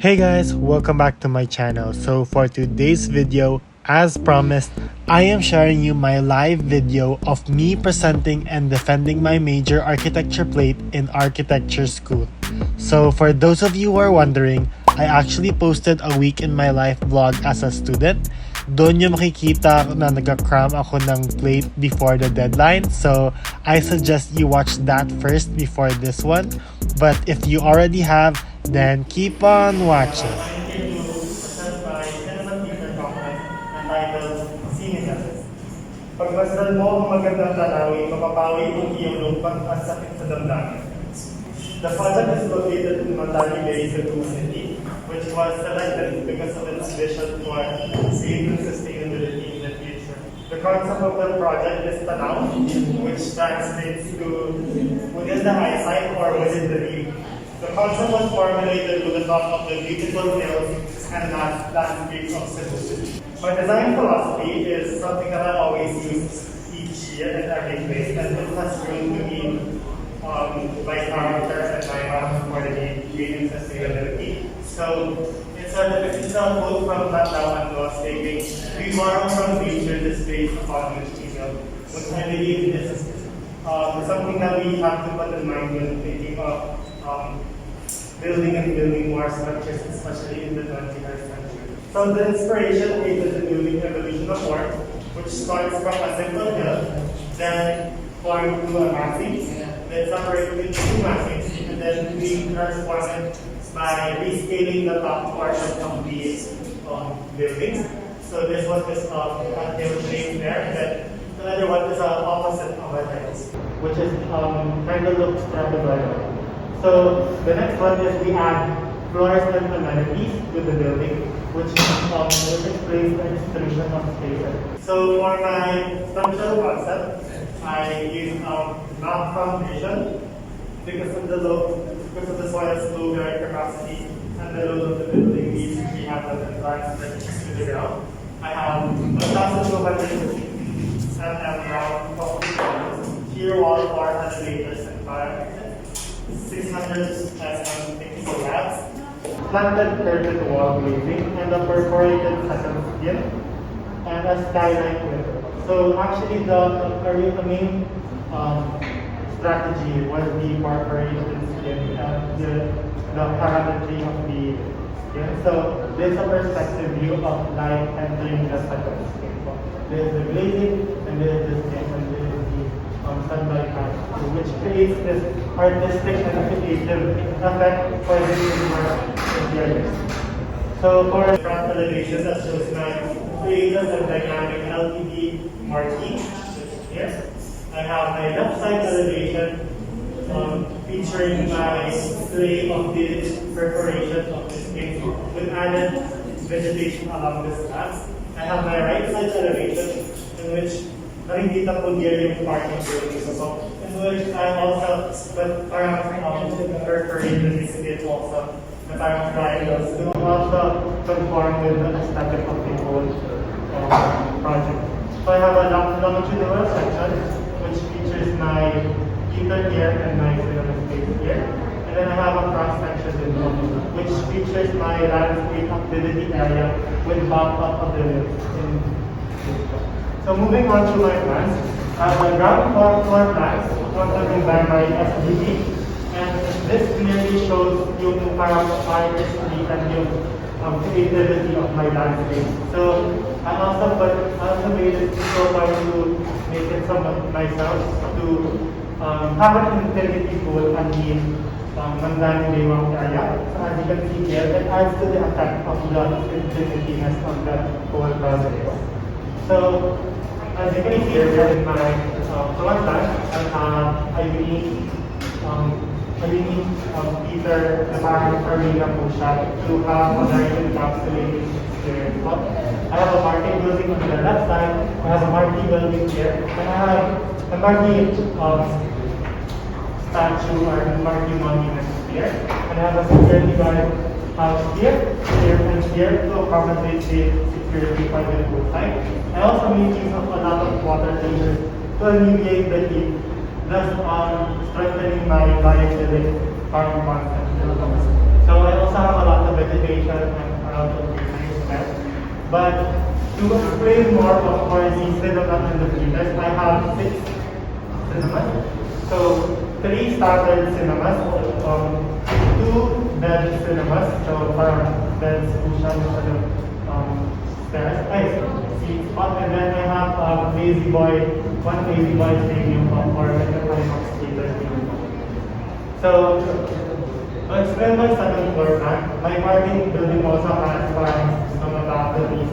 Hey guys, welcome back to my channel. So for today's video, as promised, I am sharing you my live video of me presenting and defending my major architecture plate in architecture school. So for those of you who are wondering, I actually posted a week in my life vlog as a student. Doon yung makikita na nag-cram ako ng plate before the deadline. So I suggest you watch that first before this one. But if you already have, then keep on watching. Pagmasdan mo ang magandang tanawin, mapapawi ang iyong lupa at sakit sa damdamin. The project is located in Mandali Bay, Cebu City, which was selected because of its vision for green and sustainability in the future. The concept of the project is tanaw, which translates to within the eyesight or within the view. The concept was formulated with the thought of the beautiful hills and landscapes of Cebu City. My design philosophy is something that I always use each year at every place, and it has grown to be my character and my heart for the green and sustainability. So it's a quote from Gala and stating, "We borrow from nature the space upon which we build," which I believe is something that we have to put in mind when thinking of building and building more structures, especially in the 21st century. So the inspiration is the building evolution of work, which starts from a simple hill, then formed to a massing, then separated into two massings, and then we transform it by rescaling the top portion of the buildings. So this one is a hill shape there, and then the other one is an opposite of a hill, which is kind of looks stratified. So the next one is we add floors and amenities to the building, which explains the extrusion of spaces. So for my structural concept, I use block foundation because of the soil's low bearing capacity and the load of the building. We have an advanced to the ground. I have 1,250 and ground shear wall for elevators and fire exits, 600 technical labs, planted curtain wall glazing, and a perforated second skin, and a skylight window. So actually the main strategy was the perforated skin and the parametry of the skin. So there's a perspective view of light entering the second skin. There's the glazing, and there's the skin, and there's the sunlight pattern, which creates this artistic and creative effect for this interiors. So for front elevation, that shows my creative and dynamic LED marquee here. I have my left side elevation featuring my display of the perforation of the skin with added vegetation along the slabs. I have my right side elevation in which nakikita po here yung parking building. So in which I also put parang perforated skin also na parang triangles to also conform with the aesthetic of the whole project. So I have a longitudinal section which features my heater here and my cinema space here. And then I have a cross section which features my landscape activity area with bump-up ability. So moving on to my plans, I have my ground floor plans contained by my SDB, and this clearly shows yung parang artistry and yung creativity of my landscape. So I also made it so far to make it somewhat myself to have an infinity pool and the Mandani Baywalk area. So as you can see here, it adds to the effect of the infinityness of the whole project. So as you can see here in my floor plan, I have a unique feature na parang arena po siya to have a very encapsulated experience. I have a marquee building on the left side, I have a marquee building here, and I have a marquee statue or a marquee monument here, and I have a security guard house here, and here to accommodate the security for the pool side. I also made use of a lot of water features to alleviate the heat, thus strengthening my biophilic farm concept. So I also have a lot of vegetation But to explain more of for the cinema and the theaters, I have 6 cinemas. So 3 standard cinemas, 2 bed cinemas, so parang beds, cushion, stairs, seat spot, and then I have Lazy Boy, 1 Lazy Boy premium or like a IMAX theater premium. So, to explain my second floor plan, my parking building also has some balconies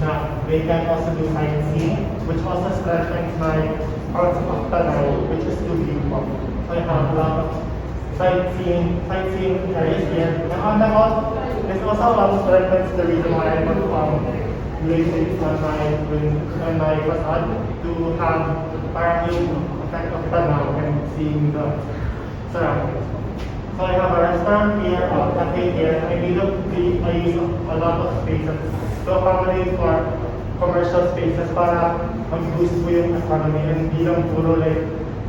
na they can also do sightseeing, which also strengthens my parts of Tanaw, which is too beautiful. So I have a lot of sightseeing areas here. And on the wall, this also strengthens the reason why I put glazing on my facade to have parang yung effect of Tanaw and seeing the surroundings. So I have a restaurant here, a cafe here. I use a lot of spaces to accommodate for commercial spaces para mag-boost ko yung economy and hindi lang puro like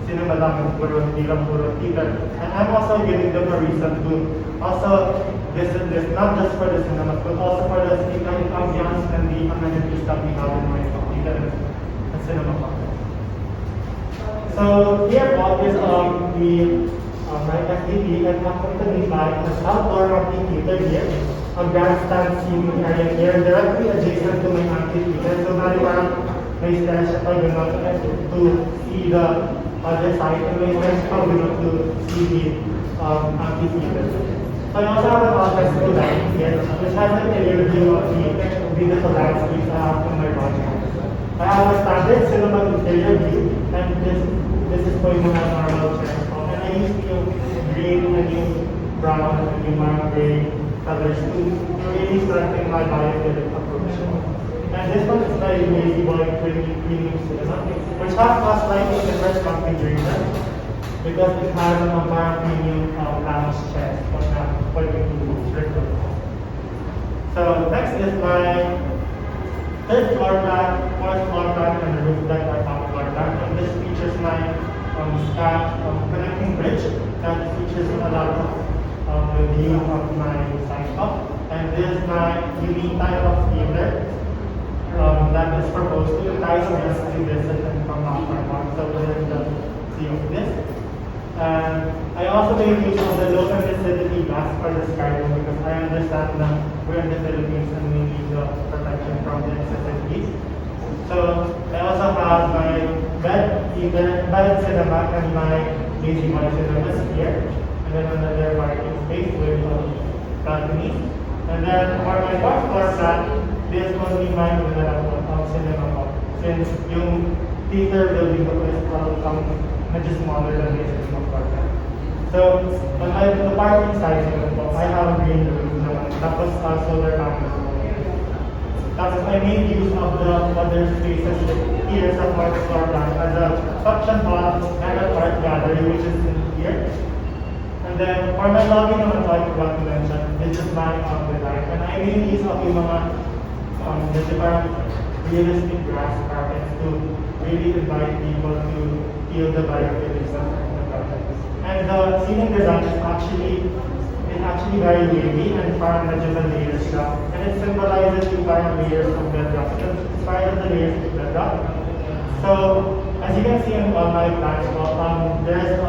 cinema lang, hindi lang puro theater. And I'm also giving them a reason to also visit this, not just for the cinemas, but also for the ambiance and the amenities that we have in my theater and cinema complex. So here is my FTP and accompanied by an outdoor amphitheater here, a grandstand seating area here directly adjacent to my amphitheater. So now may stairs to see the other side and may stairs to see the amphitheater. So I also have an alfresco dining here, which has a clear view of the beautiful landscapes I have in my project. I have a standard cinema interior view, and this is for yung mga normal chairs. I use yung green and yung brown and yung mga gray colors to really strengthen my biophilic approach. And this one is my Lazy Boy premium cinema, which has cost like in the first configuration because it has a parang premium lounge chairs for you to record. So next is my third floor plan, fourth floor plan, and the roof deck or top floor plan. And this features my connecting bridge that features a lot of the view of my side top. And this is my unique type of theater that is proposed to entice guests to visit and come out for one. So this is the view of this. And I also made use of the low sensitivity glass for the sky room because I understand that we're in the Philippines and we need the protection from the excessive heat. So I also have my bed cinema and my Lazy Boy cinemas here, and then another parking space with balconies. And then for my fourth floor plan, this will be my cinema hall, since yung theater building ko is much smaller than the cinema floor plan. So on the parking side I have a green roof naman, tapos solar panels. Tapos I made use of the other spaces here sa fourth floor plan as a function hall and a art gallery, which is in here. And then for my lobby naman, I forgot to mention, this is my design. And I made use of yung mga different realistic grass carpets to really invite people to feel the biophilism of the project. And the ceiling design is actually very wavy and parang medyo na layers siya. And it symbolizes yung parang layers of bedrock. It's inspired of the layers of bedrock. So, as you can see on my plans, there's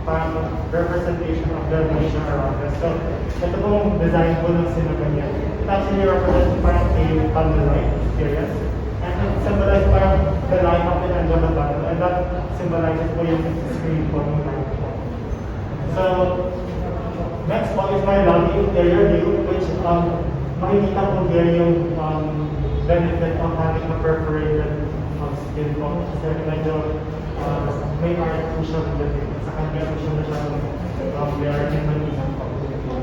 parang representation of the nature around us. So, ito pong design po ng cinema niya. It actually represents parang a candlelight experience. And it symbolizes parang the light of the end of the tunnel. And that symbolizes po yung screen po ng light po. So, next one is my lobby interior view, which makikita po here yung benefit of having a perforated skin po. Kasi medyo may artificial living. Sa kanya po siya masyadong layer in Manila po.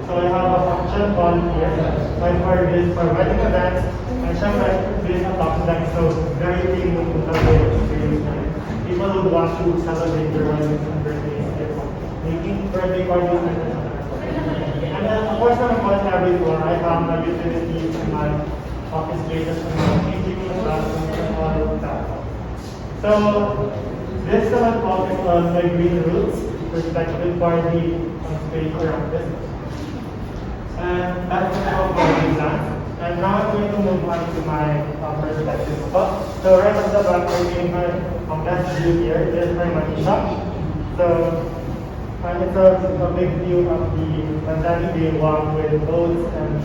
So I have a function hall here. For this, for wedding events, and syempre, this is a top deck, so very premium to the experience na people would want to celebrate their weddings and birthdays here po. Making birthday parties and then, of course, on every floor, I have my utilities and my office spaces and my changing room classrooms and all of that. So, this naman po is my green roofs, perspective for the space around this. And that's all for the design. And And now I'm going to move on to my perspective spot. So right off the back, we're getting my best view here. There's my money shop. So it's a big view of the Mandani Bay Walk with boats and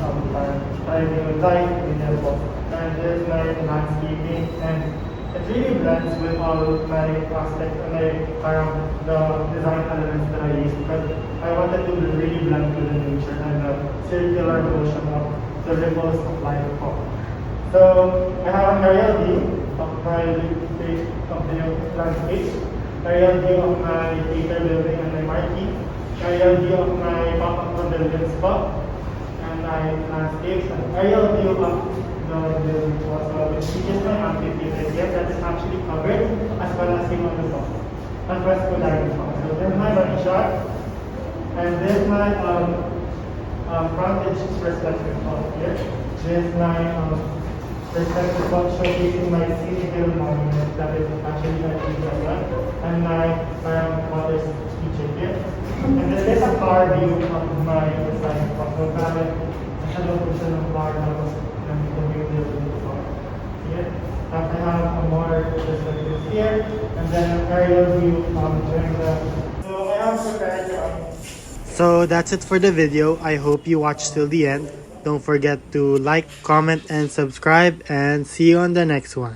driving light in the boat. And there's my landscaping, and it really blends with all my aspects and the design elements that I use, because I wanted to really blend with the nature and the circular motion of the ripples of light fall. So I have an aerial view of my landscape, aerial view of my theater building and my marquee, aerial view of my pop-up pavilion spot, and my landscapes, and aerial view of the building also, which is my amphitheater here that is actually covered as well as seen on the top, as well as dining hall. So there's my money shot, and there's my frontage perspective shot here. There's my perspective shot showcasing my city hill monument that is actually my area, and my water feature here. And then there's a car view of my design spot. So masyadong po siya ng car na yung building ko. Here. I have a more perspective here, and then an aerial view during the. So I have prepared. So that's it for the video. I hope you watched till the end. Don't forget to like, comment, and subscribe, and see you on the next one.